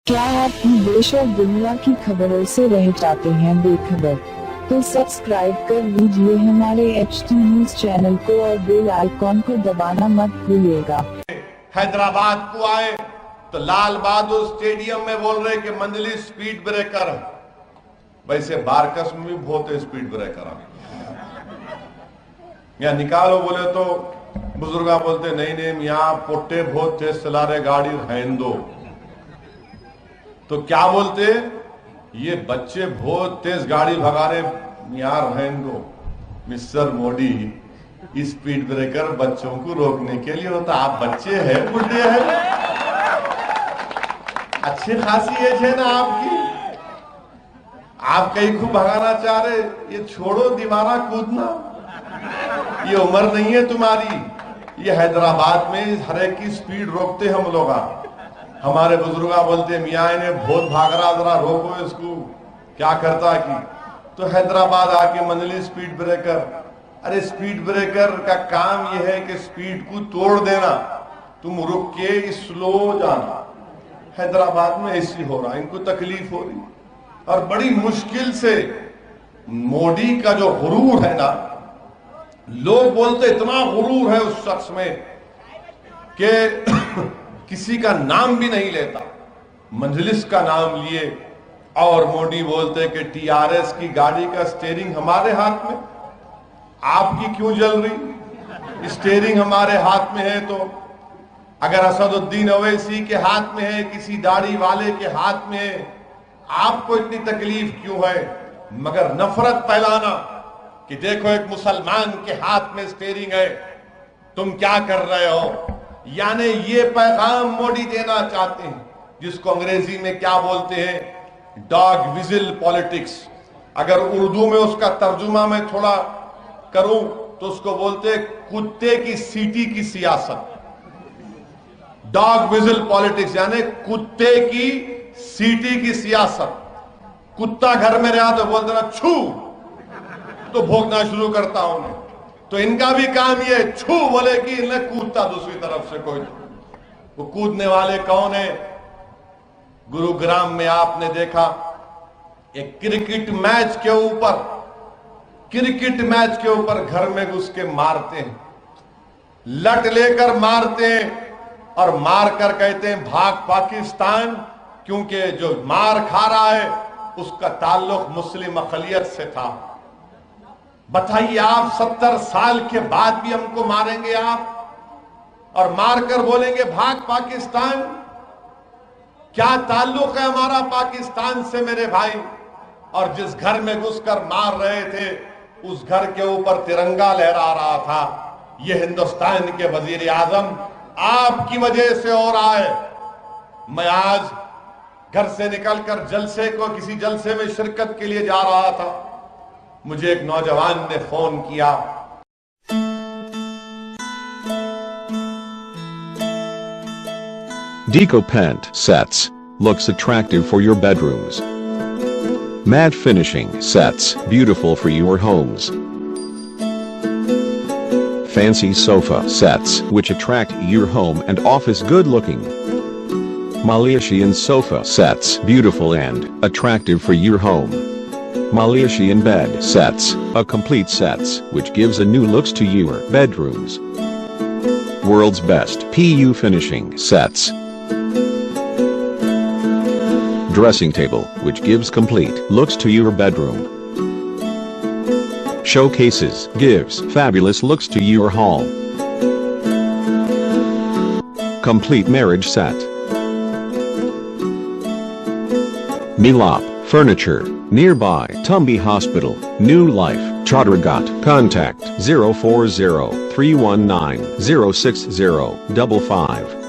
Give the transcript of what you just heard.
क्या आप भी देश और दुनिया की खबरों से रह जाते हैं बेखबर? तो सब्सक्राइब कर लीजिए हमारे HT न्यूज चैनल को और बेल आइकॉन को दबाना मत भूलिएगा। हैदराबाद को आए तो लाल बहादुर स्टेडियम में बोल रहे कि मंजली स्पीड ब्रेकर है। वैसे बारकस में भी बहुत स्पीड ब्रेकर है। यहाँ निकालो बोले तो बुजुर्गा बोलते नहीं यहाँ पोट्टे बहुत तेज चला रहे गाड़ी रहने दो। तो क्या बोलते ये बच्चे बहुत तेज गाड़ी भगा रहे यहाँ रहने दो। मिस्टर मोदी स्पीड ब्रेकर बच्चों को रोकने के लिए होता। आप बच्चे हैं बुढ़े हैं, अच्छी खासी एज है ना आपकी, आप कहीं खूब भगाना चाह रहे। ये छोड़ो दीवाना कूदना, ये उम्र नहीं है तुम्हारी। ये हैदराबाद में हर एक की स्पीड रोकते हम लोग। हमारे बुजुर्गा बोलते मियाँ इन्हें बहुत भाग रहा, जरा रोको इसको, क्या करता कि। तो हैदराबाद आके मंजली स्पीड ब्रेकर। अरे स्पीड ब्रेकर का काम यह है कि स्पीड को तोड़ देना, तुम रुक के स्लो जाना। हैदराबाद में ऐसी हो रहा, इनको तकलीफ हो रही। और बड़ी मुश्किल से मोदी का जो गुरूर है ना, लोग बोलते इतना गुरूर है उस शख्स में कि किसी का नाम भी नहीं लेता, मंजलिस का नाम लिए। और मोदी बोलते कि टीआरएस की गाड़ी का स्टीयरिंग हमारे हाथ में, आपकी क्यों जल रही? स्टीयरिंग हमारे हाथ में है तो अगर असदुद्दीन ओवैसी के हाथ में है, किसी दाढ़ी वाले के हाथ में है, आपको इतनी तकलीफ क्यों है? मगर नफरत फैलाना कि देखो एक मुसलमान के हाथ में स्टीयरिंग है, तुम क्या कर रहे हो। यानी ये पैगाम मोदी देना चाहते हैं, जिसको अंग्रेजी में क्या बोलते हैं, डॉग विजिल पॉलिटिक्स। अगर उर्दू में उसका तर्जुमा मैं थोड़ा करूं तो उसको बोलते हैं कुत्ते की सीटी की सियासत। डॉग विजिल पॉलिटिक्स यानी कुत्ते की सीटी की सियासत। कुत्ता घर में रहा तो बोलते ना छू, तो भोंकना शुरू करता हूं। तो इनका भी काम ये छू बोले कि इन्हें कूदता दूसरी तरफ से कोई। वो कूदने वाले कौन है? गुरुग्राम में आपने देखा एक क्रिकेट मैच के ऊपर घर में घुस के मारते हैं, लट लेकर मारते हैं और मार कर कहते हैं भाग पाकिस्तान, क्योंकि जो मार खा रहा है उसका ताल्लुक मुस्लिम अक़लियत से था। बताइए आप 70 साल के बाद भी हमको मारेंगे आप, और मारकर बोलेंगे भाग पाकिस्तान। क्या ताल्लुक है हमारा पाकिस्तान से मेरे भाई? और जिस घर में घुसकर मार रहे थे उस घर के ऊपर तिरंगा लहरा रहा था। यह हिंदुस्तान के वजीर आजम आपकी वजह से हो रहा है। मैं आज घर से निकलकर किसी जलसे में शिरकत के लिए जा रहा था। मुझे एक नौजवान ने फोन किया। DecoPaint sets looks attractive for your bedrooms. Matte finishing sets beautiful for your homes. Fancy sofa sets which attract your home and office good looking. Malaysian sofa sets beautiful and attractive for your home. Malaysian bed sets, a complete sets which gives a new looks to your bedrooms. World's best PU finishing sets. Dressing table which gives complete looks to your bedroom. Showcases gives fabulous looks to your hall. Complete marriage set. Milap Furniture, nearby Tumby Hospital, New Life, Chadragat. Contact 040 319 06055.